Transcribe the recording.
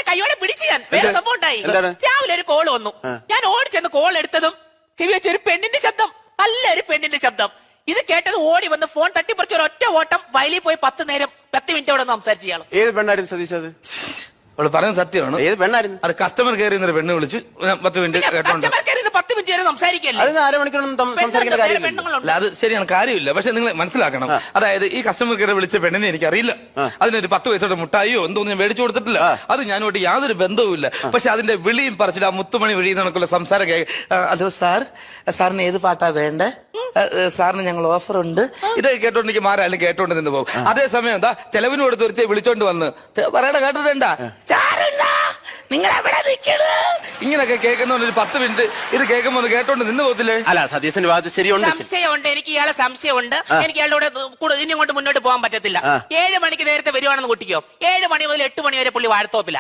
കൈയോടെ പിടിച്ചു ഞാൻ. വേറെ സംഭവം ഉണ്ടായി. രാവിലെ ഒരു കോള് വന്നു. ഞാൻ ഓടിച്ചെന്ന് കോൾ എടുത്തതും ചെവി വെച്ച ഒരു പെണ്ണിന്റെ ശബ്ദം, നല്ലൊരു പെണ്ണിന്റെ ശബ്ദം. ഇത് കേട്ടത് ഓടി വന്ന് ഫോൺ തട്ടിപ്പറിച്ച് ഒരു ഒറ്റ ഓട്ടം വയലിൽ പോയി 10 മിനിറ്റ് അവിടെ സംസാരിച്ചു ഇയാൾ. ഏത് പെണ്ണായിരുന്നു സതീഷ് അത്? അവള് പറയുന്നത് സത്യമാണ്. ഏത് പെണ്ണായിരുന്നു അത്? കസ്റ്റമർ കെയർ ചെയ്യുന്ന പെണ്ണ് വിളിച്ച് 10 മിനിറ്റ് കേട്ടോണ്ട് 10 മിനിറ്റ് വരെ സംസാരിക്കല്ലേ? അതിന് അരമണിക്കൂറൊന്നും സംസാരിക്കേണ്ട കാര്യമില്ല. അല്ല, അത് ശരിയാണ്, കാര്യമില്ല. പക്ഷെ നിങ്ങൾ മനസ്സിലാക്കണം, അതായത് ഈ കസ്റ്റമർ കെയർ വിളിച്ച പെണ്ണിനെ എനിക്കറിയില്ല. അതിനൊരു 10 വയസ്സോടെ മുട്ടായിയോ എന്തോന്നും ഞാൻ മേടിച്ചു കൊടുത്തിട്ടില്ല. അത് ഞാനോട്ട് യാതൊരു ബന്ധവുമില്ല. പക്ഷെ അതിന്റെ വിളിയും പറിച്ചില്ല, ആ മുത്തുമണി വിഴി നടക്കുള്ള സംസാരം ഹലോ സാർ, സാറിന് ഏത് പാട്ടാ വേണ്ടേ? സാറിന് ഞങ്ങൾ ഓഫർ ഉണ്ട്. ഇത് കേട്ടോണ്ട് എനിക്ക് മാറാലും കേട്ടോണ്ട് നിന്ന് പോകും. അതേസമയം എന്താ ചെലവിന് കൊടുത്ത് ഒരുത്തി വിളിച്ചോണ്ട് വന്ന് പറയണ കേട്ടിട്ടുണ്ട നിങ്ങൾ എവിടെ നിൽക്കണ് ഇങ്ങനൊക്കെ കേൾക്കുന്ന ഒരു 10 മിനിറ്റ് ഇത് കേൾക്കുമ്പോ കേട്ടോണ്ട് നിന്ന് പോകത്തില്ലേ? അല്ല, സതീശന്റെ ഭാഗത്ത് ശരിയുണ്ട്. സംശയമുണ്ട്, എനിക്ക് ഇയാളെ സംശയമുണ്ട്. എനിക്ക് ഇയാളുടെ ഇനി കൊണ്ട് മുന്നോട്ട് പോകാൻ പറ്റത്തില്ല. 7 മണിക്ക് നേരത്തെ വരുവാണെന്ന് കുട്ടിക്കോ, 7 മണി മുതൽ 8 മണി വരെ പുള്ളി വാഴത്തോപ്പില്ല.